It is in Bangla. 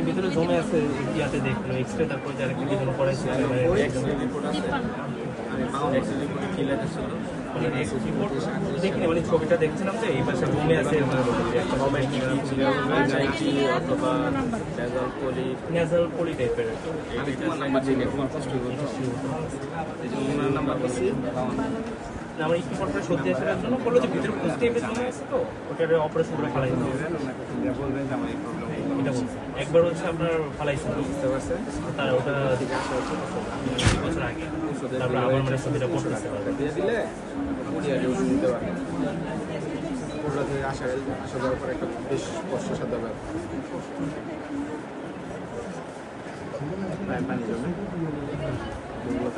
ভিতরে জমে আছে ইয়াতে দেখলো এক্সরে, তারপর যারা কি জন্য করাইছে দেখিনি, মানে ছবিটা দেখছিলাম যে এই পাশে জমে আছে নেজাল পলি টাইপের। আমার একটু পর সত্যি আসার জন্য বললো যে ভিতরে পুষ টাইপের জমে আছে, তো ওটার অপারেশন করে ফেলাই দিতে হবে। এটা বলছে একবার হচ্ছে আপনার ফালাইছিল, বুঝতে পারছেন, তার ওটা বছর আগে, তারপর আবার মানে ছবিটা পড়তেছে দিয়ে দিলে আসা যাওয়ার পর একটা বেশ কষ্টসাধ্য ব্যাপার। পানি জমে